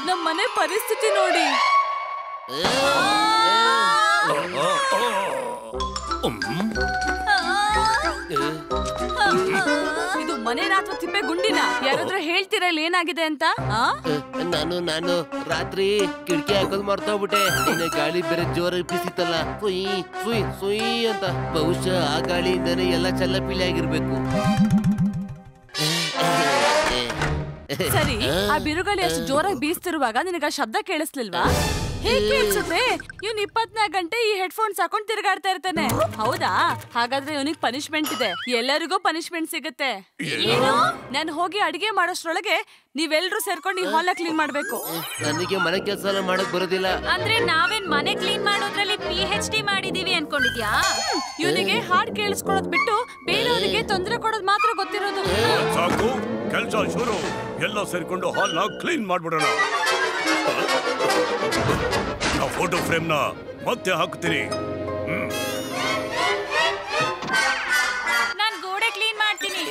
ನಮ್ಮ ಮನೆ ಪರಿಸ್ಥಿತಿ ನೋಡಿ. ಇದು ಮನೆನಾ ಅಥವಾ ತಿಪ್ಪೆ ಗುಂಡಿನ? ಯಾರಾದ್ರೂ ಹೇಳ್ತೀರಾ ಇಲ್ಲಿ ಏನಾಗಿದೆ ಅಂತ? ನಾನು ರಾತ್ರಿ ಕಿಟಕಿ ಹಾಕೋದ್ ಮರ್ತೋಗ್ಬಿಟ್ಟೆ. ಗಾಳಿ ಬೇರೆ ಜೋರಾಗಿ ಬಿಸಿತ್ತಲ್ಲ, ಸುಯ್ ಸುಯ್ ಸುಯ್ ಅಂತ. ಬಹುಶಃ ಆ ಗಾಳಿಯಿಂದನೇ ಎಲ್ಲ ಚಲ್ಲಪಿಲಿ ಆಗಿರ್ಬೇಕು. ಸರಿ, ಆ ಬಿರುಗಾಳಿ ಅಷ್ಟು ಜೋರಾಗಿ ಬೀಸ್ತಿರುವಾಗ ನಿನಗ ಶಬ್ದ ಕೇಳಿಸ್ಲಿಲ್ವಾ? ಹೇಗ್ ಕೇಳಿಸುತ್ತೆ? ಇವ್ನು 24 ಗಂಟೆ ಈ ಹೆಡ್ಫೋನ್ಸ್ ಹಾಕೊಂಡ್ ತಿರುಗಾಡ್ತಾ ಇರ್ತಾನೆ. ಹೌದಾ? ಹಾಗಾದ್ರೆ ಇವನಿಗೆ ಪನಿಷ್ಮೆಂಟ್ ಇದೆ. ಎಲ್ಲರಿಗೂ ಪನಿಷ್ಮೆಂಟ್ ಸಿಗುತ್ತೆ. ಏನು? ನಾನು ಹೋಗಿ ಅಡಿಗೆ ಮಾಡೋಷ್ಟ್ರೊಳಗೆ ನೀವೆಲ್ರೂ ಸೇರ್ಕೊಂಡು ಈ ಹಾಲ್ ಕ್ಲೀನ್ ಮಾಡ್ಬೇಕು. ನನಗೆ ಮನೆ ಕೆಲಸ ಎಲ್ಲ ಮಾಡಕ್ ಬರೋದಿಲ್ಲ. ಅಂದ್ರೆ ನಾವೇನ್ ಮನೆ ಕ್ಲೀನ್ ಮಾಡೋದ್ರಲ್ಲಿ PhD ಮಾಡಿದೀವಿ ಅನ್ಕೊಂಡಿದ್ಯಾ? ಇವನಿಗೆ ಹಾಡ್ ಕೇಳಿಸ್ಕೊಳ್ಳೋದ್ ಬಿಟ್ಟು ಬೇರೆಯವರಿಗೆ ತೊಂದರೆ ಕೊಡೋದ್ ಮಾತ್ರ ಗೊತ್ತಿರೋದು. ಸಾಕು, ಕೆಲಸ ಶುರು. ಎಲ್ಲ ಸೇರ್ಕೊಂಡು ಹಾಲ್ ನ ಕ್ಲೀನ್ ಮಾಡ್ಬಿಡೋಣ. ನಾ ಫೋಟೋ ಫ್ರೇಮ್ ನ ಮತ್ತೆ ಹಾಕ್ತೀನಿ. ನಾನ್ ಗೋಡೆ ಕ್ಲೀನ್ ಮಾಡ್ತೀನಿ.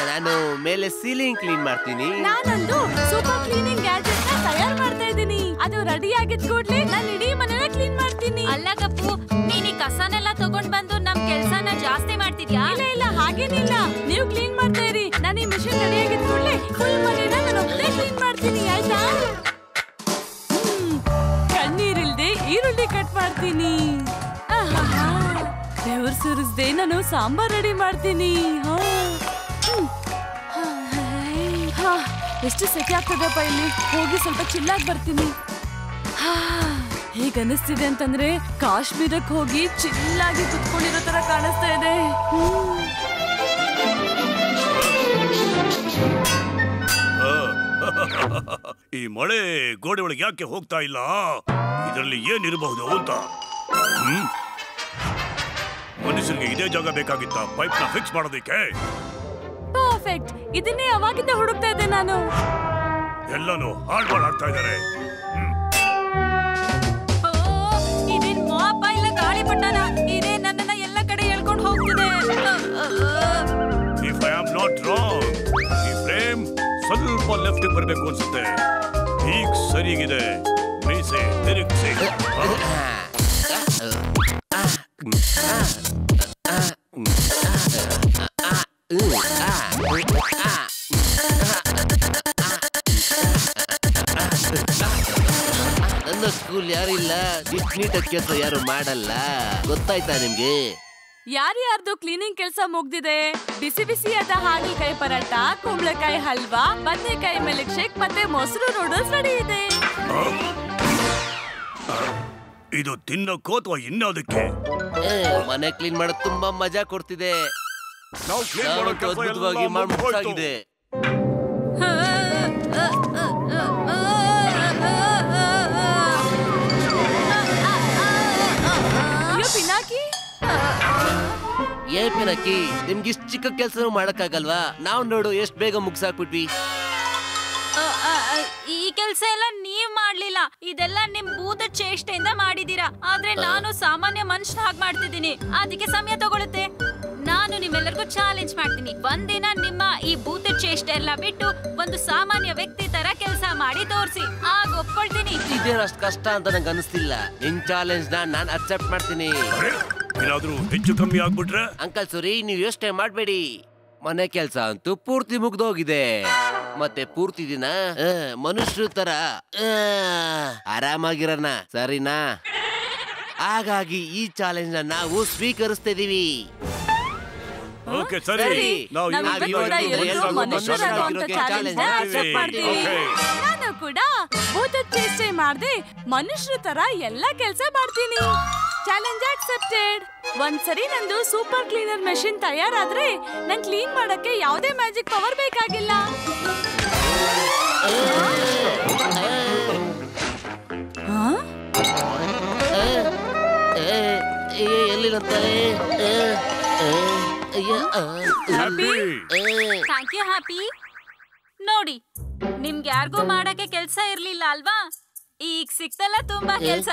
ನಾನು ಮೇಲೆ ಸೀಲಿಂಗ್ ಕ್ಲೀನ್ ಮಾಡ್ತೀನಿ. ನಾನೊಂದು ಸೂಪರ್ ಕ್ಲೀನಿಂಗ್ ಗ್ಯಾಜೆಟ್ ನ ತಯಾರು ಮಾಡ್ತಾ ಇದ್ದೀನಿ. ಅದು ರೆಡಿ ಆಗಿದ್ ಕೂಡ್ಲೆ ನಾನು ಇಡೀ ಮನೆನ ಕ್ಲೀನ್ ಮಾಡ್ತೀನಿ. ಅಲ್ಲ ಕಪ್ಪು, ನೀನ್ ಈ ಕಸನೆಲ್ಲ ತಗೊಂಡ್ ಬಂದು ನಮ್ ಕೆಲ್ಸನ ಜಾಸ್ತಿ ಮಾಡ್ತಿದ್ಯಾ? ಇಲ್ಲ, ಹಾಗೇನಿಲ್ಲ. ನೀವು ಕ್ಲೀನ್ ಮಾಡ್ತಾ ಇರಿ. ನಾನು ಈ ಮಿಷನ್ ರೆಡಿ ಆಗಿದ್ ಕೂಡ್ಲೆ ಫುಲ್ ಮನೆನ ನಾನು ಒಬ್ಬನೇ ಕ್ಲೀನ್ ಮಾಡ್ತೀನಿ. ಆಯ್ತಾ? ಕಣ್ಣೀರಿಲ್ದೆ ಈರುಳ್ಳಿ ಕಟ್ ಮಾಡ್ತೀನಿ. ಬೆವರು ಸುರಿಸ್ದೆ ನಾನು ಸಾಂಬಾರ್ ರೆಡಿ ಮಾಡ್ತೀನಿ. ಎಷ್ಟು ಸೆಕೆ ಆಗ್ತದಪ್ಪ ಇಲ್ಲಿ. ಹೋಗಿ ಸ್ವಲ್ಪ ಚಿಲ್ಲಾಗಿ ಬರ್ತೀನಿ. ಹೇಗ್ ಅನಿಸ್ತಿದೆ ಅಂತಂದ್ರೆ ಕಾಶ್ಮೀರಕ್ಕೆ ಹೋಗಿ ಚಿಲ್ಲಾಗಿ ಕುತ್ಕೊಂಡಿರೋ ತರ ಕಾಣಿಸ್ತಾ ಇದೆ. ಈ ಮಳೆ ಗೋಡೆ ಒಳಗೆ ಯಾಕೆ ಹೋಗ್ತಾ ಇಲ್ಲ? ಇದರಲ್ಲಿ ಏನಿರಬಹುದು ಅಂತ. ಮನುಷ್ಯರಿಗೆ ಇದೇ ಜಾಗ ಬೇಕಾಗಿತ್ತ ಪೈಪ್ ನ ಫಿಕ್ಸ್ ಮಾಡೋದಕ್ಕೆ? ಪರ್ಫೆಕ್ಟ್. ಇದನ್ನೇ ಅವಾಗಿಂದ ಹುಡುಕ್ತಾ ಇದ್ದೆ ನಾನು. ಎಲ್ಲಾನು ಹಾಳು ಮಾಡ್ತಾ ಇದ್ದಾರೆ. ಇದೇನ್ ಮಾಪ ಇಲ್ಲ ಗಾಳಿ ಪಟ್ಟಣ? ಇದೇ ನನ್ನನ್ನ ಎಲ್ಲ ಕಡೆ ಎಳ್ಕೊಂಡು ಹೋಗ್ತಿದೆ. If I am not wrong, ಈ ಫ್ರೇಮ್ ಸ್ವಲ್ಪ ಲೆಫ್ಟ್ ಬರ್ಬೇಕು ಅನ್ಸುತ್ತೆ. ಈಗ ಸರಿಗಿದೆ. ಮೀಸೆ ತಿರುಗಿಸಿ. ನನ್ನ ಸ್ಕೂಲ್ ಯಾರಿಲ್ಲ, ಇಷ್ಟು ನೀಟಾಗಿ ಕೆಲಸ ಯಾರು ಮಾಡಲ್ಲ. ಗೊತ್ತಾಯ್ತಾ ನಿಮ್ಗೆ? ಯಾರ್ಯಾರ್ದು ಕ್ಲೀನಿಂಗ್ ಕೆಲಸ ಮುಗ್ದಿದೆ? ಬಿಸಿ ಬಿಸಿಯಾದ ಹಾಗಲಕಾಯಿ ಪರಾಟ, ಕುಂಬಳಕಾಯಿ ಹಲ್ವಾ, ಬದನೆಕಾಯಿ ಮಿಲ್ಕ್ ಶೇಕ್ ಮತ್ತೆ ಮೊಸರು ನೂಡಲ್ಸ್ ರೆಡಿ ಇದೆ. ಇದು ತಿನ್ನಕ್ಕೋ ಅಥವಾ ಇನ್ನೋದಕ್ಕೆ? ಮನೆ ಕ್ಲೀನ್ ಮಾಡೋದು ತುಂಬಾ ಮಜಾ ಕೊಡ್ತಿದೆ. ನಾವು ಕ್ಲೀನ್ ಮಾಡೋ ಕೆಲಸ ಅದ್ಭುತವಾಗಿ ಮಾಡ್ಬೇಕಾಗಿದೆ. ಪಿನಾಕಿ, ನಿಮ್ಗೆ ಇಷ್ಟ ಚಿಕ್ಕ ಕೆಲಸ ಮಾಡಕ್ಕಾಗಲ್ವಾ? ನಾವ್ ನೋಡು ಎಷ್ಟ್ ಬೇಗ ಮುಗ್ಸಾಕ್ಬಿಟ್ವಿ. ಈ ಕೆಲ್ಸ ಎಲ್ಲ ನೀವ್ ಮಾಡ್ಲಿಲ್ಲ. ಇದೆಲ್ಲ ನಿಮ್ ಭೂತ ಚೇಷ್ಟೆಯಿಂದ ಮಾಡಿದೀರಾ. ಆದ್ರೆ ನಾನು ಸಾಮಾನ್ಯ ಮನುಷ್ಯ ಹಾಗೆ ಮಾಡ್ತಿದ್ದೀನಿ. ಅದಕ್ಕೆ ಸಮಯ ತಗೊಳುತ್ತೆ. ನಾನು ನಿಮ್ಮೆಲ್ಲರಿಗೂ ಚಾಲೆಂಜ್ ಮಾಡ್ತೀನಿ. ಒಂದಿನ ನಿಮ್ಮ ಈ ಭೂತ ಚೇಷ್ಟೆ ಎಲ್ಲ ಬಿಟ್ಟು ಒಂದು ಸಾಮಾನ್ಯ ವ್ಯಕ್ತಿ ತರ ಕೆಲಸ ಮಾಡಿ ತೋರಿಸಿ. ಆಗ ಒಪ್ಕೊಳ್ತೀನಿ. ಇದೇನಷ್ಟು ಕಷ್ಟ ಅಂತ ನಂಗೆ ಅನಿಸ್ತಿಲ್ಲ. ನಿನ್ ಚಾಲೆಂಜ್ ನಾನ್ ಅಕ್ಸೆಪ್ಟ್ ಮಾಡ್ತೀನಿ. ಏನಾದ್ರೂ ಹೆಚ್ಚು ಕಮ್ಮಿ ಆಗ್ಬಿಟ್ರೆ? ಅಂಕಲ್ ಸೂರಿ, ನೀವ್ ಯೋಚನೆ ಮಾಡ್ಬೇಡಿ. ಮನೆ ಕೆಲ್ಸ ಅಂತೂ ಪೂರ್ತಿ ಮುಗ್ದೋಗಿದೆ. ಮತ್ತೆ ಪೂರ್ತಿ ದಿನ ಮನುಷ್ಯರ ತರ ಆರಾಮಾಗಿರೋಣ, ಸರಿನಾ? ಹಾಗಾಗಿ ಈ ಚಾಲೆಂಜ್ ನಾವು ಸ್ವೀಕರಿಸ್ತಿದೀವಿ. ಓಕೆ, ಸರಿ. ನಾನು ಕೂಡ ಭೂತ ಚೇಷ್ಟೆ ಮಾಡದೆ ಮನುಷ್ಯರ ತರ ಎಲ್ಲ ಕೆಲಸ ಮಾಡ್ತೀನಿ. Challenge accepted. ಒಂದ್ಸರಿ ನಂದು ಸೂಪರ್ ಕ್ಲೀನರ್ ಮೆಷಿನ್ ತಯಾರಾದ್ರೆ ನನ್ ಕ್ಲೀನ್ ಮಾಡಕ್ಕೆ ಯಾವುದೇ ಮ್ಯಾಜಿಕ್ ಪವರ್ ಬೇಕಾಗಿಲ್ಲ. Thank you happy. ನೋಡಿ, ನಿಮ್ಗೆ ಯಾರಿಗೂ ಮಾಡಕ್ಕೆ ಕೆಲ್ಸ ಇರ್ಲಿಲ್ಲ ಅಲ್ವಾ? ಈಗ ಸಿಕ್ತಲ್ಲ ತುಂಬಾ ಕೆಲ್ಸ.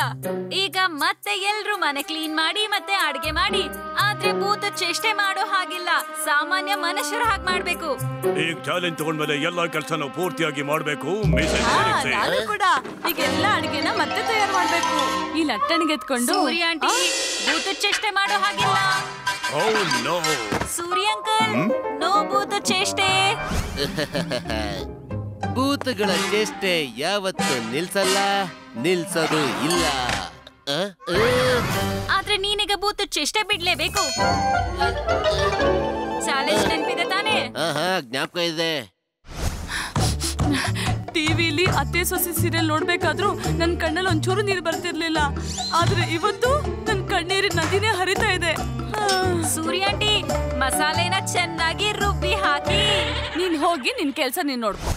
ಈಗ ಮತ್ತೆ ಎಲ್ರು ಮನೆ ಕ್ಲೀನ್ ಮಾಡಿ ಮತ್ತೆ ಅಡ್ಗೆ ಮಾಡಿ. ಆದ್ರೆ ಭೂತ ಚೇಷ್ಟೆ ಮಾಡೋ ಹಾಗಿಲ್ಲ, ಸಾಮಾನ್ಯ ಮನುಷ್ಯರ ಹಾಗೆ ಮಾಡ್ಬೇಕು. ಈಗ ಚಾಲೆಂಜ್ ತಗೊಂಡ್ಮೇಲೆ ಎಲ್ಲಾ ಕೆಲಸನ ಪೂರ್ತಿಯಾಗಿ ಮಾಡ್ಬೇಕು. ನಾನು ಕೂಡ ಈಗ ಎಲ್ಲಾ ಅಡ್ಗೆನ ಮತ್ತೆ ತಯಾರು ಮಾಡ್ಬೇಕು. ಈ ಲಟ್ಟಣಿಗೆ ಎತ್ಕೊಂಡು ಸೂರ್ಯ ಆಂಟಿ, ಭೂತ ಚೇಷ್ಟೆ ಮಾಡೋ ಹಾಗಿಲ್ಲ. ಸೂರ್ಯ ಅಂಕಲ್, ನೋ ಭೂತ ಚೇಷ್ಟೆ. ಭೂತಗಳ ಚೇಷ್ಟೆ ಯಾವತ್ತು ನಿಲ್ಸಲ್ಲ, ನಿಲ್ಸೋದು ಇಲ್ಲ. ಆದ್ರೆ ನೀನೀಗ ಭೂತ ಚೇಷ್ಟೆ ಬಿಡ್ಲೇಬೇಕು. ಚಾಲೆಂಜ್ ನೆನಪಿದೆ ತಾನೇ? ಜ್ಞಾಪಕ ಇದೆ. ಟಿವಿಲಿ ಅತ್ತೆ ಸೊಸೆ ಸೀರಿಯಲ್ ನೋಡ್ಬೇಕಾದ್ರೂ ನನ್ ಕಣ್ಣಲ್ಲಿ ಒಂಚೂರು ನೀರು ಬರ್ತಿರ್ಲಿಲ್ಲ. ಆದ್ರೆ ಇವತ್ತು ನನ್ ಕಣ್ಣೀರಿನ ನದಿನೇ ಹರಿತಾ ಇದೆ. ಸೂರ್ಯ ಆಂಟಿ, ಮಸಾಲೆನ ಚೆನ್ನಾಗಿ ರುಬ್ಬಿ ಹಾಕಿ. ನೀನ್ ಹೋಗಿ ನಿನ್ ಕೆಲ್ಸ ನೀನ್ ನೋಡ್ಕೊ.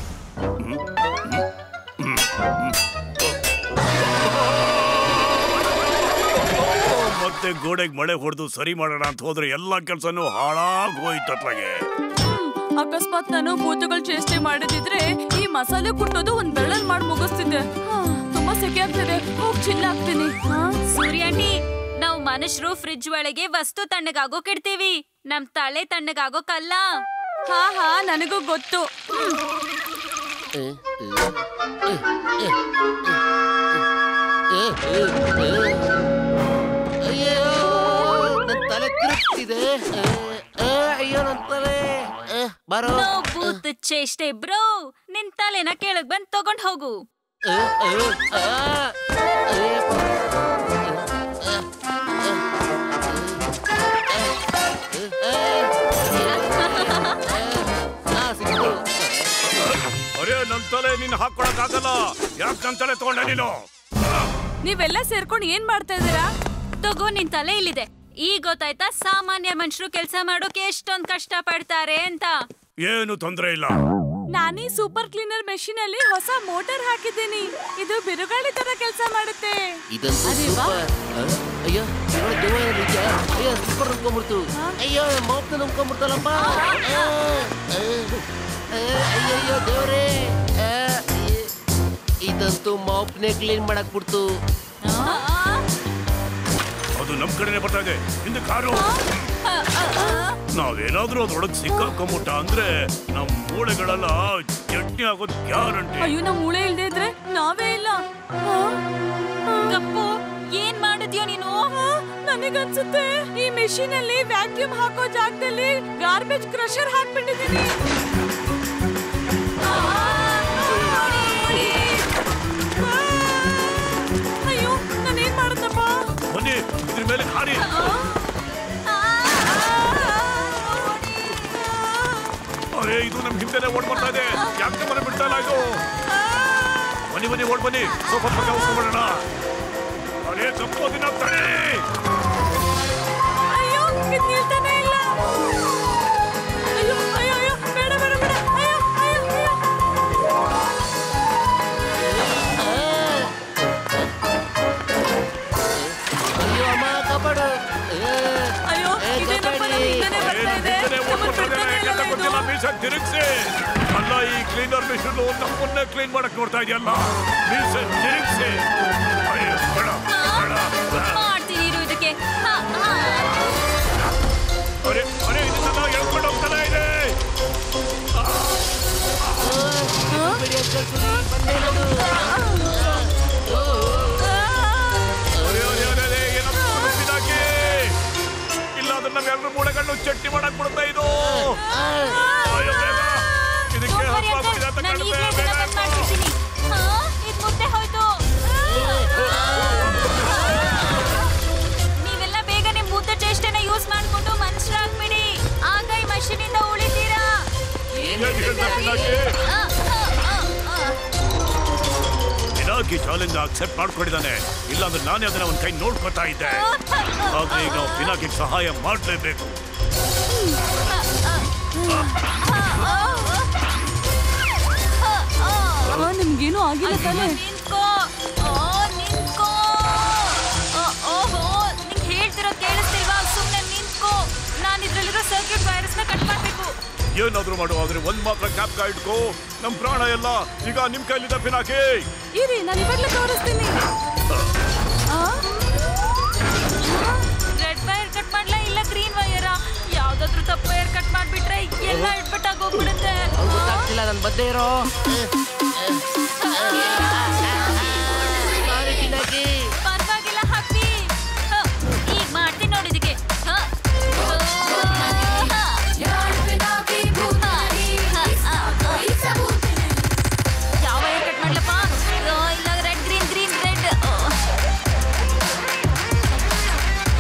ಮತ್ತೆ ಗೋಡೆಗೆ ಮಳೆ ಹೊಡೆದು ಸರಿ ಮಾಡೋಣ ಅಂತ ಹೋದ್ರೆ ಎಲ್ಲಾ ಕೆಲ್ಸನೂ ಹಾಳಾಗಿ ಹೋಯ್ತತ್ಲಾಗೆ. ಅಕಸ್ಮಾತ್ ನಾನು ಭೂತಗಳು ಚೇಷ್ಟೆ ಮಾಡಿದಿದ್ರೆ ಈ ಮಸಾಲೆ ಕುಟ್ಟೋದು ಒಂದ್ ಬೆಳ್ಳಲ್ಲಿ ಮಾಡಿ ಮುಗಿಸ್ತಿದ್ದೆ. ತುಂಬಾ ಸೆಕೆ ಆಗ್ತಿದೆ, ಹೋಗ್ ಚಿಲ್ಲ ಆಗ್ತೀನಿ. ಸೂರ್ಯ ಆಂಟಿ, ನಾವು ಮನುಷ್ಯರು ಫ್ರಿಡ್ಜ್ ಒಳಗೆ ವಸ್ತು ತಣ್ಣಗಾಗೋಕಿಡ್ತೀವಿ, ನಮ್ ತಲೆ ತಣ್ಣಗಾಗೋಕಲ್ಲ. ಹಾ ನನಗೂ ಗೊತ್ತು. ಅಯ್ಯೋ ನನ್ ತಲೆ ತಿರುಗ್ತಿದೆ. ಅಯ್ಯೋ ನನ್ ತಲೆ. ಬರೋ ಭೂತ ಚೇಷ್ಟೆ ಬ್ರೋ, ನಿನ್ ತಲೆನ ಕೆಳಗ್ ಬಂದ್ ತಗೊಂಡ್ ಹೋಗು. ಅರೇ ನನ್ ತಲೆ ನೀನ್ ಹಾಕೊಳಕ್ ಆಗಲ್ಲ. ಯಾಕೆ ನನ್ ತಲೆ ತಗೊಂಡೆ ನೀನು? ನೀವೆಲ್ಲ ಸೇರ್ಕೊಂಡು ಏನ್ ಮಾಡ್ತಾ ಇದೀರಾ? ತಗೋ, ನಿನ್ ತಲೆ ಇಲ್ಲಿದೆ. ಈಗ ಗೊತ್ತಾಯ್ತಾ ಸಾಮಾನ್ಯ ಮನುಷ್ಯರು ಕೆಲ್ಸ ಮಾಡೋಕೆ ಎಷ್ಟೊಂದ್ ಕಷ್ಟ ಪಡ್ತಾರೆ ಅಂತ? ಏನು ತೊಂದ್ರೆ ಇಲ್ಲ. ನಾನೀ ಸೂಪರ್ ಕ್ಲೀನರ್ ಮೆಷಿನ್ ಅಲ್ಲಿ ಹೊಸ ಮೋಟಾರ್ ಹಾಕಿದ್ದೀನಿ. ಇದು ಬಿರುಗಾಳಿ ತರ ಕೆಲಸ ಮಾಡುತ್ತೆ. ಅಯ್ಯೋ ಅಯ್ಯೋ ಸೂಪರ್ ನಂಬ್ಕೊಂಡ್ಬಿಡ್ತು. ಅಯ್ಯೋ ಮಾಪ್ನ ನಂಬ್ಕೊಂಡ್ಬಿಡ್ತಲ್ಲಪ್ಪ. ಅಯ್ಯಯ್ಯೋ ದೇವ್ರೇ, ಇದಂತೂ ಮಾಪ್ನೇ ಕ್ಲೀನ್ ಮಾಡಕ್ ಬಿಡ್ತು. ಅದು ನಮ್ ಕಡೆನೆ ಬರ್ತಾ ಇದೆ. ಹಿಂದೆ ಕಾರು. ನಾವೇನಾದ್ರೂ ಅದ್ರೊಳಗ್ ಸಿಕ್ಕಾಕೊಂಬಿಟ್ಟ ಅಂದ್ರೆ ನಮ್ ಮೂಳೆಗಳೆಲ್ಲ ಚಟ್ನಿ ಆಗೋದು ಗ್ಯಾರಂಟಿ. ಅಯ್ಯೋ, ನಮ್ ಮೂಳೆ ಇಲ್ದೇ ಇದ್ರೆ ನಾವೇ ಇಲ್ಲ. ಕಪ್ಪು, ಏನ್ ಮಾಡಿದ್ಯೋ ನೀನು? ನನಗನ್ಸುತ್ತೆ ಈ ಮೆಷಿನ್ ಅಲ್ಲಿ ವ್ಯಾಕ್ಯೂಮ್ ಹಾಕೋ ಜಾಗದಲ್ಲಿ ಗಾರ್ಬೇಜ್ ಕ್ರಷರ್ ಹಾಕ್ಬಿಟ್ಟಿದ್ದೀನಿ. ಅಯ್ಯೋ, ನಾನೇನ್ ಮಾಡದಪ್ಪ? ಬನ್ನಿ ಇದ್ರ ಮೇಲೆ ಹಾರಿ. ಅರೇ ಇದು ನಮ್ ಹಿಂದೆನೆ ಓಡ್ ಬರ್ತಾ ಇದೆ. ಯಾಕೆ ಮನೆ ಬಿಡ್ತಾ ಇಲ್ಲ ಇದು? ಬನ್ನಿ ಬನ್ನಿ ಓಡ್ ಬನ್ನಿ, ಸ್ವಲ್ಪ ಉಸ್ಕೊಂಡ್ಬಿಡೋಣ. ಅರೇ ಕಪ್ಪು ದಿನ ತಡೆ. ಅಯ್ಯೋ, ಇದು ನಿಲ್ತಾನೆ ಇಲ್ಲ. ಅಯ್ಯೋ ಅಯ್ಯೋ ಅಯ್ಯೋ, ಬೇಡ ಬೇಡ ಬೇಡ. ಅಯ್ಯೋ ಅಯ್ಯೋ ಅಯ್ಯೋ ಅಮ್ಮ ಕಾಪಾಡು. ಅಯ್ಯೋ, ಇದೇನಪ್ಪ ನಮ್ ಹಿಂದೆನೆ ಬರ್ತಾ ಇದೆ. ತಿರುಗಿಸಿ. ಅಲ್ಲ, ಈ ಕ್ಲೀನರ್ ಮಿಷನ್ ನಮ್ಮನ್ನೇ ಕ್ಲೀನ್ ಮಾಡಕ್ ನೋಡ್ತಾ ಇದೆಯಲ್ಲ. ಮೀಸನ್ ತಿರುಗಿಸಿ. ಅಯ್ಯೋ ಬೇಡ ಬೇಡ. ಮಾಡ್ತೀನಿ ಇರು ಇದಕ್ಕೆ. ಅರೆ ಅರೆ ಇದನ್ನ ಎಳ್ಕೊಂಡು ಹೋಗ್ತಾನೆ ಇದೆ. ಇಲ್ಲ ಅದನ್ನ ನಾವೆಲ್ಲರೂ ಮೂಳೆಗಳನ್ನು ಚಟ್ನಿ ಮಾಡಕ್ ಬಿಡ್ತಾ ಇದು. ಇದಕ್ಕೆ ಹಾಕ್ಬಿಟ್ಟಿದೆ ಅಂತ ಕಾಣುತ್ತೆ. ಇದು ಮುದ್ದೆ ಹೋಯ್ತು. ನೀವೆಲ್ಲ ಬೇಗನೆ ಭೂತ ಚೇಷ್ಟೆನ ಯೂಸ್ ಮಾಡ್ಕೊಂಡು ಮನುಷ್ಯರಾಗ್ಬಿಡಿ. ಆಗ ಈ ಮಷೀನ್ ಇಂದ ಉಳಿತೀರಾ. ಪಿನಾಕಿ ಚಾಲೆಂಜ್ ಅಕ್ಸೆಪ್ಟ್ ಮಾಡ್ಕೊಂಡಿದ್ದಾನೆ. ಇಲ್ಲಾಂದ್ರೆ ನಾನೇ ಅದನ್ನ ಒಂದ್ ಕೈ ನೋಡ್ಕೊತಾ ಇದ್ದೆ. ಆದ್ರೆ ಈಗ ನಾವು ಪಿನಾಕಿಗೆ ಸಹಾಯ ಮಾಡ್ಲೇಬೇಕು. ನಿಮ್ಗೇನು ಆಗಿಲ್ಲ ತಾನೆ? ನಿಂತ್ಕೋ, ನಿಂತ್ಕೋ. ಓಹೋ, ನಿಂಗೆ ಹೇಳ್ತಿರೋ ಕೇಳಿಸ್ತಿಲ್ವಾ? ಸುಮ್ನೆ ನಿಂತ್ಕೋ. ನಾನು ಇದ್ರಲ್ಲಿರೋ ಸರ್ಕ್ಯೂಟ್ ವೈರಸ್ ನ ಕಟ್ ಮಾಡ್ಬೇಕು. ಏನಾದ್ರೂ ಮಾಡು, ಆದ್ರೆ ಒಂದ್ ಮಾತ್ರ ಕ್ಯಾಪ್ ಇಟ್ಕೋ. ನಮ್ ಪ್ರಾಣ ಎಲ್ಲ ಈಗ ನಿಮ್ ಕೈಲಿದೆ ಪಿನಾಕಿ. ಇರಿ, ನಾನು ಇವಾಗ್ಲೇ ತೋರಿಸ್ತೀನಿ. ರೆಡ್ ವೈರ್ ಕಟ್ ಮಾಡ್ಲಾ ಇಲ್ಲ ಗ್ರೀನ್ ವೈರ? ಯಾವ್ದಾದ್ರು ತಪ್ಪು ವೈರ್ ಕಟ್ ಮಾಡ್ಬಿಟ್ರೆ ಎಲ್ಲ ಇಟ್ಬಿಟ್ಟಾಗ ಹೋಗ್ಬಿಡುತ್ತೆ. ಗೊತ್ತಾಗ್ತಿಲ್ಲ, ನನ್ ಬದ್ದೆ ಇರೋ. ಪರವಾಗಿಲ್ಲ ಹ್ಯಾಪಿ, ಈಗ ಮಾಡ್ತೀನಿ ನೋಡಿದಕ್ಕೆ. ಯಾವ ವೈರ್ ಕಟ್ ಮಾಡ್ಲಪ್ಪ? ಇಲ್ಲ ರೆಡ್ ಗ್ರೀನ್ ಗ್ರೀನ್ ರೆಡ್.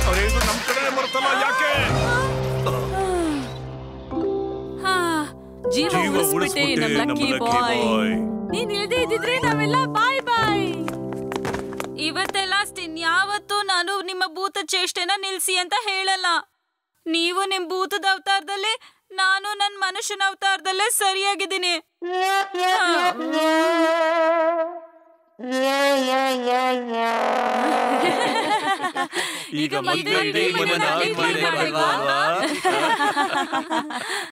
ಅರೆ ಇದು ನಮ್ ಕಡೆ ಬರುತ್ತಲ್ಲ, ಯಾಕೆ? ಜೀವ ಉಳಿಸ್ಬಿಟ್ಟೆ ನಮ್ ಲಕ್ಕಿ ಬಾಯ್. ನೀನ್ ಇಲ್ದೇ ಇದ್ದಿದ್ರೆ ನಾವೆಲ್ಲ ಬಾಯ್ ಬಾಯ್. ಇವತ್ತೆ ಲಾಸ್ಟ್. ಇನ್ಯಾವತ್ತೂ ನಾನು ನಿಮ್ಮ ಭೂತ ಚೇಷ್ಟೆನ ನಿಲ್ಸಿ ಅಂತ ಹೇಳಲ್ಲ. ನೀವು ನಿಮ್ ಭೂತದ ಅವತಾರದಲ್ಲೇ, ನಾನು ನನ್ನ ಮನುಷ್ಯನ ಅವತಾರದಲ್ಲೇ ಸರಿಯಾಗಿದ್ದೀನಿ. ಈಗ